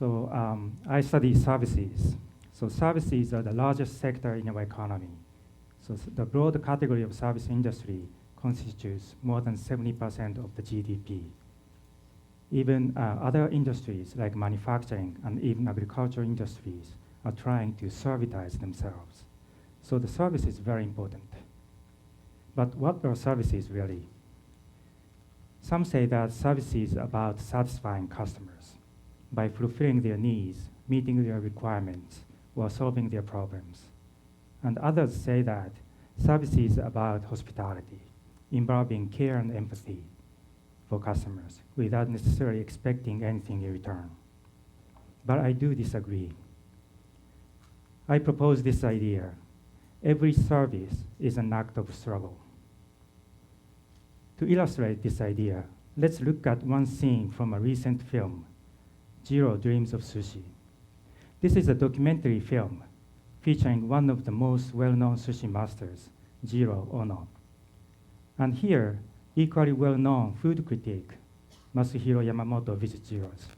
I study services. So services are the largest sector in our economy. So the broad category of service industry constitutes more than 70% of the GDP. Even other industries like manufacturing and even agricultural industries are trying to servitize themselves. So the service is very important. But what are services really? Some say that services are about satisfying customers by fulfilling their needs, meeting their requirements, or solving their problems. And others say that services are about hospitality, involving care and empathy for customers without necessarily expecting anything in return. But I do disagree. I propose this idea. Every service is an act of struggle. To illustrate this idea, let's look at one scene from a recent film, Jiro Dreams of Sushi. This is a documentary film featuring one of the most well-known sushi masters, Jiro Ono. And here, equally well-known food critic, Masahiro Yamamoto visits Jiro's.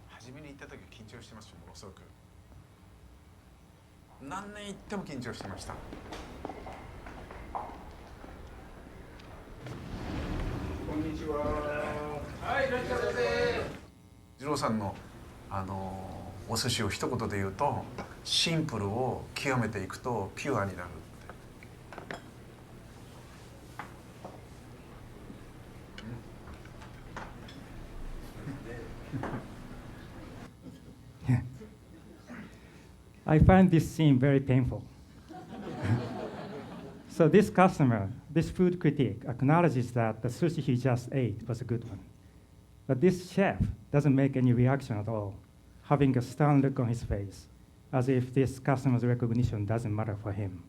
初めに行った時緊張してましたものすごく。何年行っても緊張してました。こんにちは。はい、いらっしゃいませ。二郎さんのお寿司を一言で言うと、シンプルを極めていくとピュアになる。I find this scene very painful. So this customer, this food critic, acknowledges that the sushi he just ate was a good one. But this chef doesn't make any reaction at all, having a stern look on his face, as if this customer's recognition doesn't matter for him.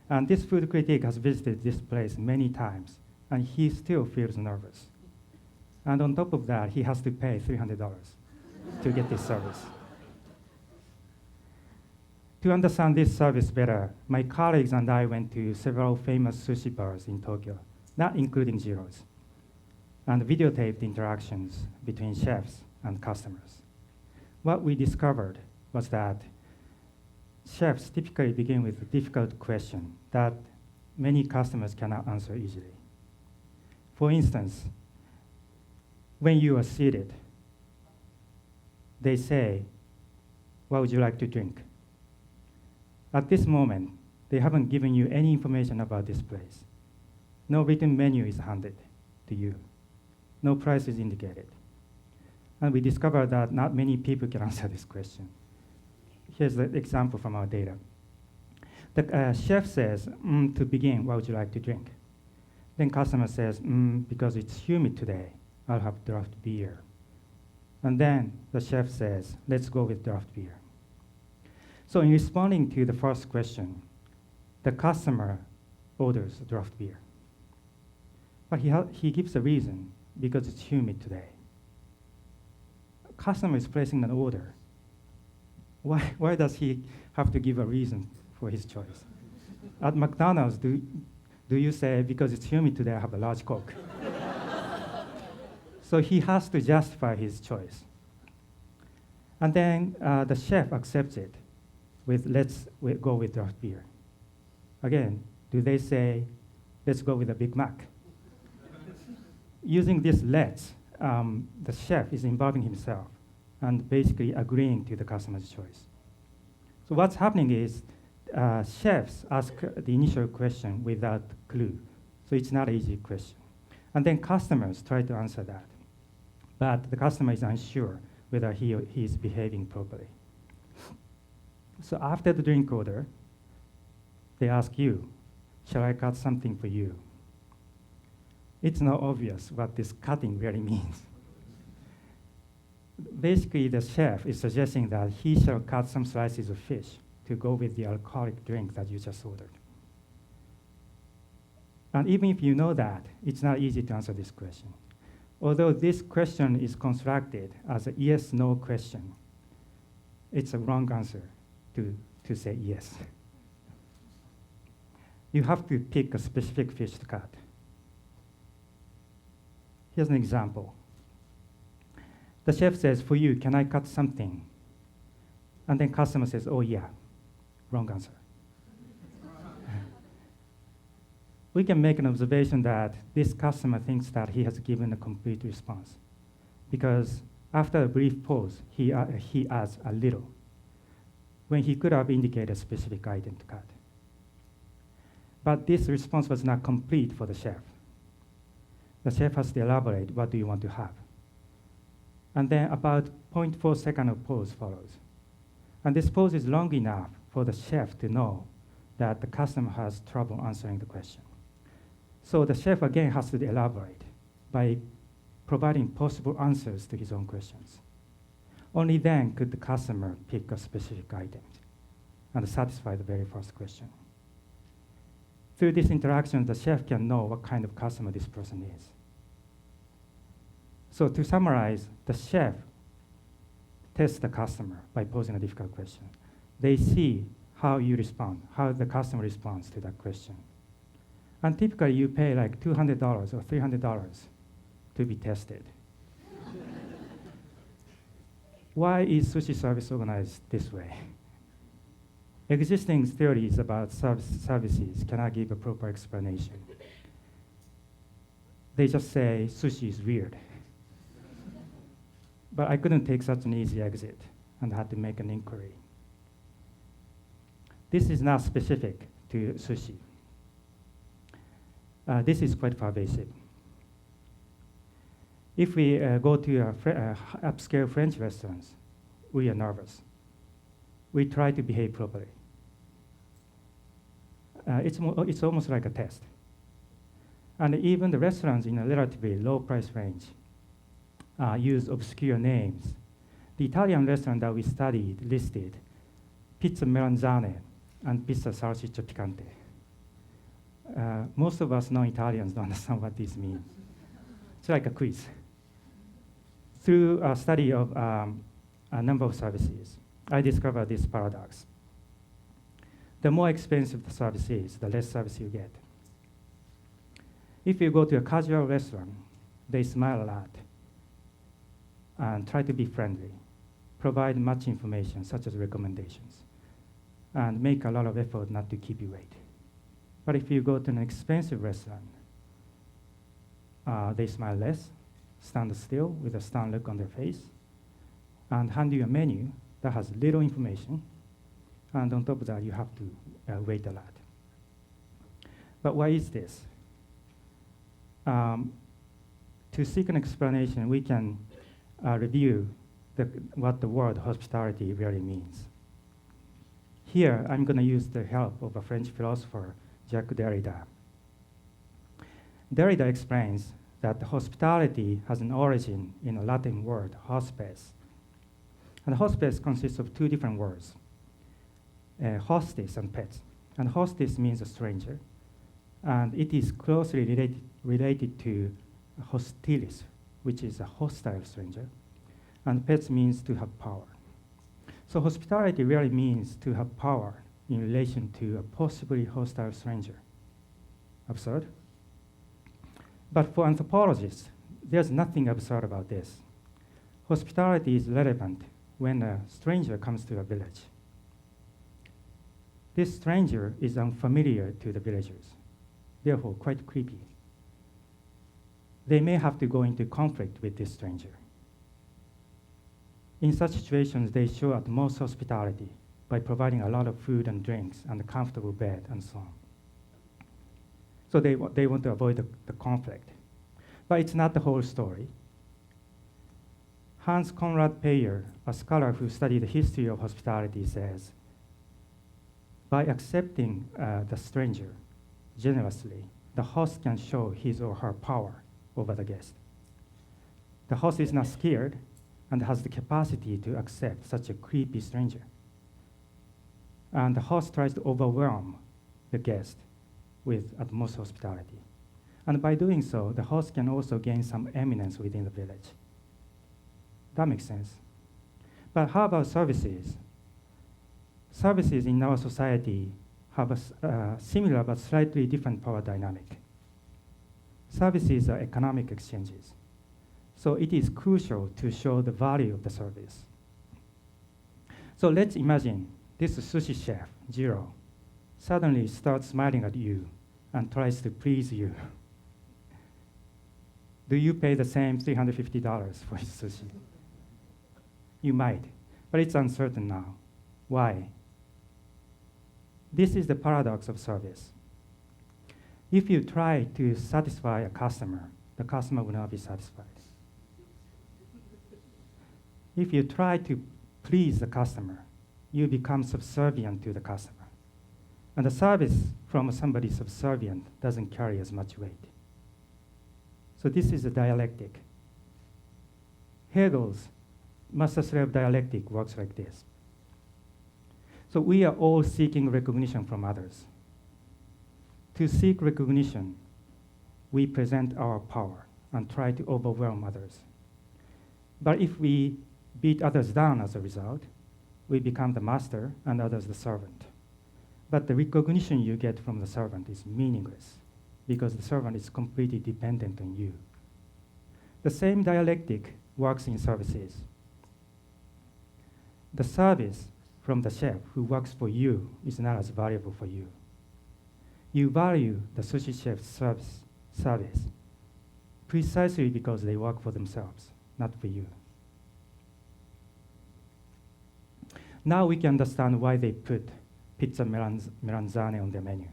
And this food critic has visited this place many times, and he still feels nervous. And on top of that, he has to pay $300 to get this service. To understand this service better, my colleagues and I went to several famous sushi bars in Tokyo, not including Jiro's, and videotaped interactions between chefs and customers. What we discovered was that chefs typically begin with a difficult question that many customers cannot answer easily. For instance, when you are seated, they say, "What would you like to drink?" At this moment, they haven't given you any information about this place. No written menu is handed to you. No price is indicated. And we discovered that not many people can answer this question. Here's the example from our data. The chef says, to begin, what would you like to drink? Then customer says, because it's humid today, I'll have draft beer. And then the chef says, let's go with draft beer. So in responding to the first question, the customer orders draft beer. But he gives a reason, because it's humid today. Customer is placing an order. Why does he have to give a reason for his choice? At McDonald's, do you say, because it's humid today, I have a large Coke? So he has to justify his choice. And then the chef accepts it with, let's go with draft beer. Again, do they say, let's go with a Big Mac? Using this let's, the chef is involving himself and basically agreeing to the customer's choice. So what's happening is chefs ask the initial question without clue. So it's not an easy question. And then customers try to answer that. But the customer is unsure whether he is behaving properly. So after the drink order, they ask you, shall I cut something for you? It's not obvious what this cutting really means. Basically, the chef is suggesting that he shall cut some slices of fish to go with the alcoholic drink that you just ordered. And even if you know that, it's not easy to answer this question. Although this question is constructed as a yes-no question, it's a wrong answer to say yes. You have to pick a specific fish to cut. Here's an example. The chef says, for you, can I cut something? And then customer says, oh yeah, wrong answer. We can make an observation that this customer thinks that he has given a complete response, because after a brief pause, he adds a little, when he could have indicated a specific item to cut. But this response was not complete for the chef. The chef has to elaborate, what do you want to have? And then about 0.4 second of pause follows. And this pause is long enough for the chef to know that the customer has trouble answering the question. So the chef again has to elaborate by providing possible answers to his own questions. Only then could the customer pick a specific item and satisfy the very first question. Through this interaction, the chef can know what kind of customer this person is. So to summarize, the chef tests the customer by posing a difficult question. They see how you respond, how the customer responds to that question. And typically you pay like $200 or $300 to be tested. Why is sushi service organized this way? Existing theories about services cannot give a proper explanation. They just say sushi is weird. But I couldn't take such an easy exit and had to make an inquiry. This is not specific to sushi. This is quite pervasive. If we go to upscale French restaurants, we are nervous. We try to behave properly. It's almost like a test. And even the restaurants in a relatively low price range use obscure names. The Italian restaurant that we studied listed pizza melanzane and pizza salsiccia picante. Most of us non-Italians don't understand what these mean. It's like a quiz. Through a study of a number of services, I discovered this paradox. The more expensive the service is, the less service you get. If you go to a casual restaurant, they smile a lot and try to be friendly, provide much information, such as recommendations, and make a lot of effort not to keep you wait. But if you go to an expensive restaurant, they smile less, stand still with a stern look on their face, and hand you a menu that has little information, and on top of that, you have to wait a lot. But why is this? To seek an explanation, we can review what the word hospitality really means. Here, I'm going to use the help of a French philosopher, Jacques Derrida. Derrida explains that hospitality has an origin in a Latin word, hospes. And hospes consists of two different words, hostis and pets. And hostis means a stranger, and it is closely related to hostilis, which is a hostile stranger, and pets means to have power. So hospitality really means to have power in relation to a possibly hostile stranger. Absurd? But for anthropologists, there's nothing absurd about this. Hospitality is relevant when a stranger comes to a village. This stranger is unfamiliar to the villagers, therefore quite creepy. They may have to go into conflict with this stranger. In such situations, they show utmost hospitality by providing a lot of food and drinks and a comfortable bed and so on. So they want to avoid the conflict. But it's not the whole story. Hans Conrad Peyer, a scholar who studied the history of hospitality, says, by accepting the stranger generously, the host can show his or her power over the guest. The host is not scared and has the capacity to accept such a creepy stranger. And the host tries to overwhelm the guest with utmost hospitality. And by doing so, the host can also gain some eminence within the village. That makes sense. But how about services? Services in our society have a similar but slightly different power dynamic. Services are economic exchanges. So it is crucial to show the value of the service. So let's imagine this sushi chef, Jiro, suddenly starts smiling at you and tries to please you. Do you pay the same $350 for his sushi? You might, but it's uncertain now. Why? This is the paradox of service. If you try to satisfy a customer, the customer will not be satisfied. If you try to please the customer, you become subservient to the customer. And the service from somebody subservient doesn't carry as much weight. So this is a dialectic. Hegel's master-slave dialectic works like this. So we are all seeking recognition from others. To seek recognition, we present our power and try to overwhelm others. But if we beat others down as a result, we become the master and others the servant. But the recognition you get from the servant is meaningless because the servant is completely dependent on you. The same dialectic works in services. The service from the chef who works for you is not as valuable for you. You value the sushi chef's service precisely because they work for themselves, not for you. Now we can understand why they put pizza melanzane on their menu,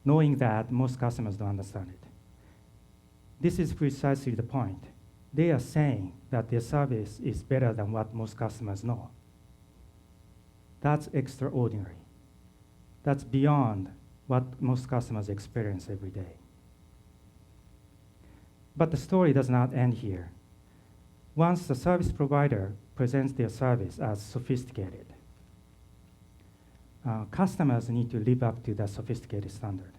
knowing that most customers don't understand it. This is precisely the point. They are saying that their service is better than what most customers know. That's extraordinary. That's beyond what most customers experience every day. But the story does not end here. Once the service provider presents their service as sophisticated, customers need to live up to that sophisticated standard.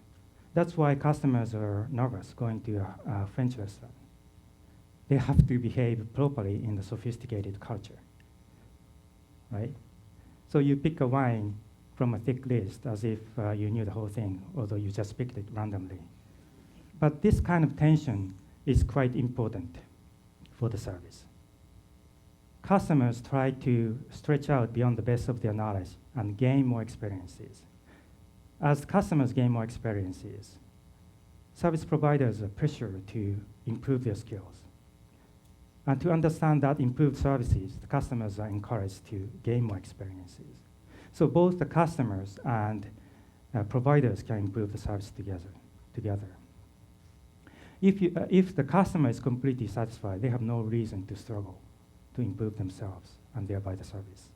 That's why customers are nervous going to a French restaurant. They have to behave properly in the sophisticated culture, right? So you pick a wine from a thick list as if you knew the whole thing, although you just picked it randomly. But this kind of tension is quite important for the service. Customers try to stretch out beyond the best of their knowledge and gain more experiences. As customers gain more experiences, service providers are pressured to improve their skills. And to understand that improved services, the customers are encouraged to gain more experiences. So both the customers and providers can improve the service together. If the customer is completely satisfied, they have no reason to struggle to improve themselves and thereby the service.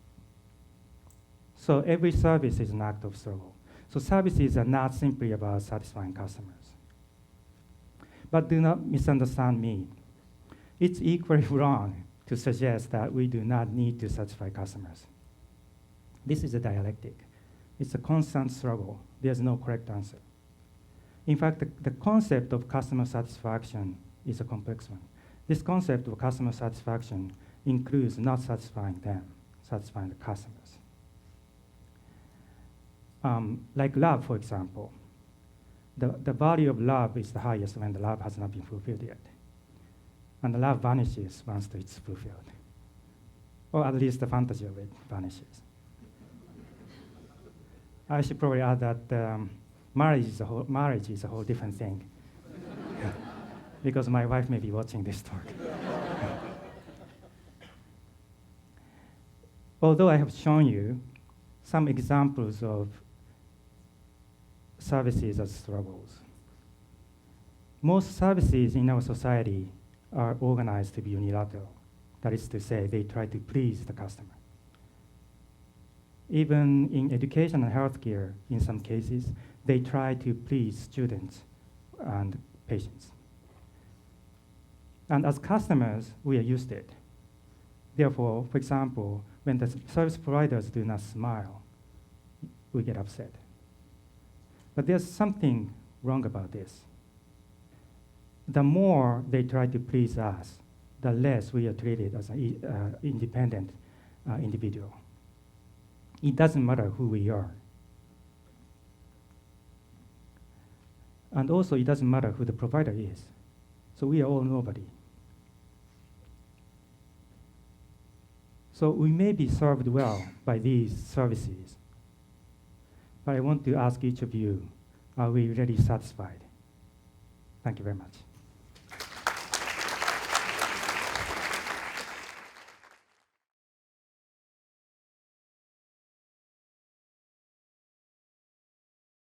So every service is an act of struggle. So services are not simply about satisfying customers. But do not misunderstand me. It's equally wrong to suggest that we do not need to satisfy customers. This is a dialectic. It's a constant struggle. There's no correct answer. In fact, the concept of customer satisfaction is a complex one. This concept of customer satisfaction includes not satisfying them, satisfying the customers. Like love, for example. The value of love is the highest when the love has not been fulfilled yet. And the love vanishes once it's fulfilled. Or at least the fantasy of it vanishes. I should probably add that marriage is a whole different thing. Because my wife may be watching this talk. Although I have shown you some examples of services as struggles, most services in our society are organized to be unilateral. That is to say, they try to please the customer. Even in education and healthcare, in some cases, they try to please students and patients. And as customers, we are used to it. Therefore, for example, when the service providers do not smile, we get upset. But there's something wrong about this. The more they try to please us, the less we are treated as an independent individual. It doesn't matter who we are. And also, it doesn't matter who the provider is. So we are all nobody. So we may be served well by these services, but I want to ask each of you, are we really satisfied? Thank you very much.